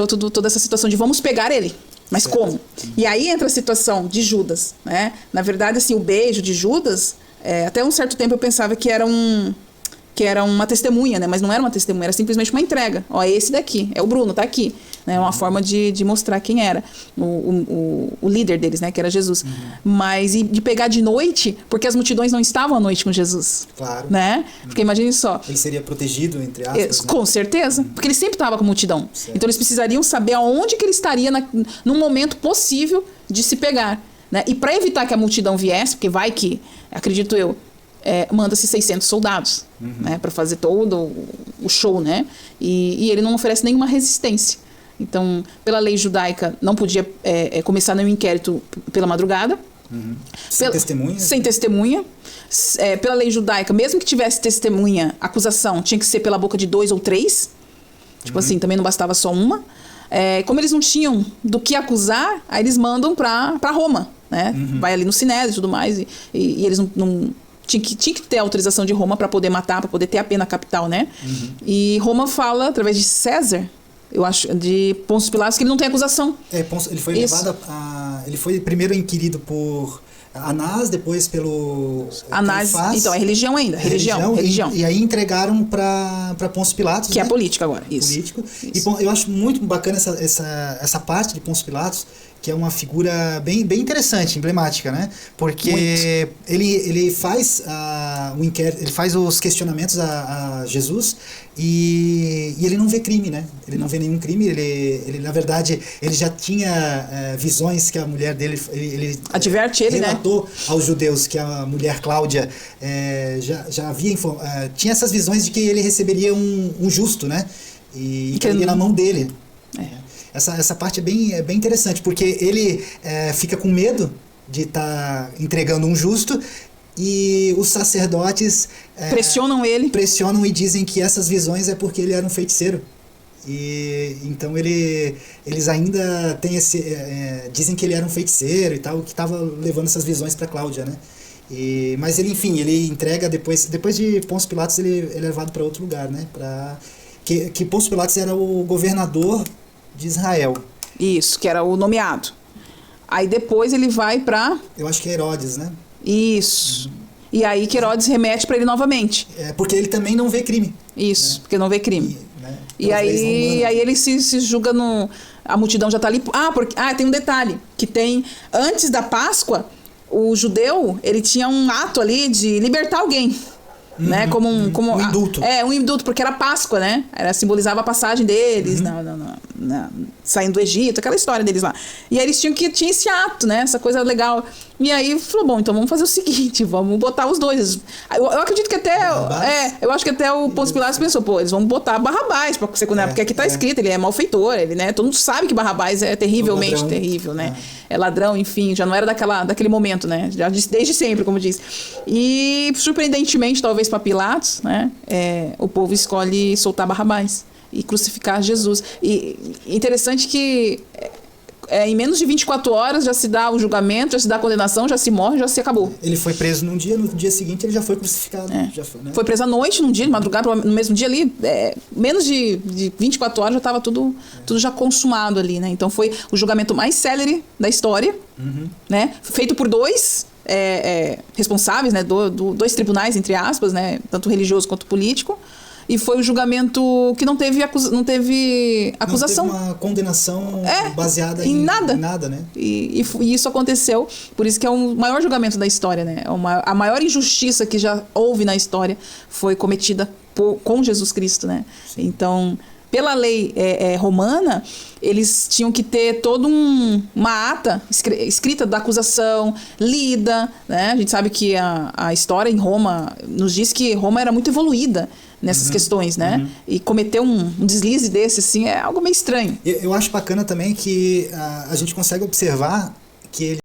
toda essa situação de vamos pegar ele. Mas certo. como? E aí entra a situação de Judas, né? Na verdade, assim, o beijo de Judas, até um certo tempo eu pensava que era uma testemunha, né? Mas não era uma testemunha, era simplesmente uma entrega. Ó, é esse daqui, é o Bruno, tá aqui. Né? Uma forma de mostrar quem era o líder deles, né? Que era Jesus. Mas e de pegar de noite, porque as multidões não estavam à noite com Jesus. Claro. Né? Porque imagine só. Ele seria protegido, entre aspas, né? Com certeza, porque ele sempre estava com a multidão. Certo. Então eles precisariam saber aonde que ele estaria num momento possível de se pegar. Né? E para evitar que a multidão viesse, porque vai que, acredito eu, manda-se 600 soldados, né, para fazer todo o show, né? E ele não oferece nenhuma resistência. Então, pela lei judaica, não podia começar nenhum inquérito pela madrugada. Sem testemunha? Sem testemunha. Pela lei judaica, mesmo que tivesse testemunha, acusação tinha que ser pela boca de 2 ou 3. Tipo assim, também não bastava só uma. Como eles não tinham do que acusar, aí eles mandam para Roma, né? Vai ali no Sinédrio e tudo mais. E eles não tinha que ter autorização de Roma para poder matar, para poder ter a pena capital, né? E Roma fala, através de César, eu acho, de Pôncio Pilatos, que ele não tem acusação. Ele foi levado ele foi primeiro inquirido por Anás, depois pelo Anás, então é religião ainda, religião. E aí entregaram para Pôncio Pilatos, que né? é a política agora, isso. Político. Isso. E eu acho muito bacana essa parte de Pôncio Pilatos, que é uma figura bem interessante, emblemática, né? Porque ele faz o inquérito, ele faz os questionamentos a Jesus e ele não vê crime, né? Ele não vê nenhum crime, ele na verdade, ele já tinha visões que a mulher dele... Ele adverte ele, relatou aos judeus que a mulher Cláudia já havia... tinha essas visões de que ele receberia um justo, né? E cairia na mão dele. Essa parte é bem interessante, porque ele fica com medo de estar entregando um justo e os sacerdotes pressionam e dizem que essas visões é porque ele era um feiticeiro. E então eles ainda têm dizem que ele era um feiticeiro e tal, que estava levando essas visões para Cláudia, né? Mas ele, enfim, ele entrega depois de Pôncio Pilatos, ele é levado para outro lugar, né? Que Pôncio Pilatos era o governador de Israel. Isso, que era o nomeado. Aí depois ele vai para... Eu acho que é Herodes, né? Isso. E aí que Herodes remete para ele novamente. Porque ele também não vê crime. Isso, né? Porque não vê crime. E então, aí ele se julga no... A multidão já está ali... tem um detalhe, que tem... Antes da Páscoa, o judeu, ele tinha um ato ali de libertar alguém. Né? Como um indulto. Um indulto, porque era Páscoa, né? Simbolizava a passagem deles, saindo do Egito, aquela história deles lá. E aí eles tinha esse ato, né? Essa coisa legal. E aí falou, bom, então vamos fazer o seguinte, vamos botar os dois. Eu acredito que até... eu acho que até o Pôncio Pilatos pensou, eles vão botar Barrabás pra secundar, porque aqui tá escrito, ele é malfeitor, ele, né? Todo mundo sabe que Barrabás é terrivelmente terrível, né? É ladrão, enfim, já não era daquele momento, né? Já desde sempre, como diz. E, surpreendentemente, talvez para Pilatos, né? O povo escolhe soltar Barrabás e crucificar Jesus. E interessante que em menos de 24 horas já se dá o julgamento, já se dá a condenação, já se morre, já se acabou. Ele foi preso num dia, no dia seguinte ele já foi crucificado. Já foi, né? Foi preso à noite, num dia, de madrugada, no mesmo dia ali, menos de 24 horas já estava tudo já consumado ali, né? Então foi o julgamento mais célere da história, né? Feito por dois responsáveis, né? Dois tribunais, entre aspas, né? Tanto religioso quanto político. E foi o julgamento que não teve acusação. Não teve uma condenação baseada em nada, né? E isso aconteceu, por isso que é o maior julgamento da história, né? A maior injustiça que já houve na história foi cometida com Jesus Cristo, né? Sim. Então, pela lei romana, eles tinham que ter toda uma ata escrita da acusação, lida, né? A gente sabe que a história em Roma nos diz que Roma era muito evoluída nessas questões, né? E cometer um deslize desse, assim, é algo meio estranho. Eu acho bacana também que a gente consegue observar que ele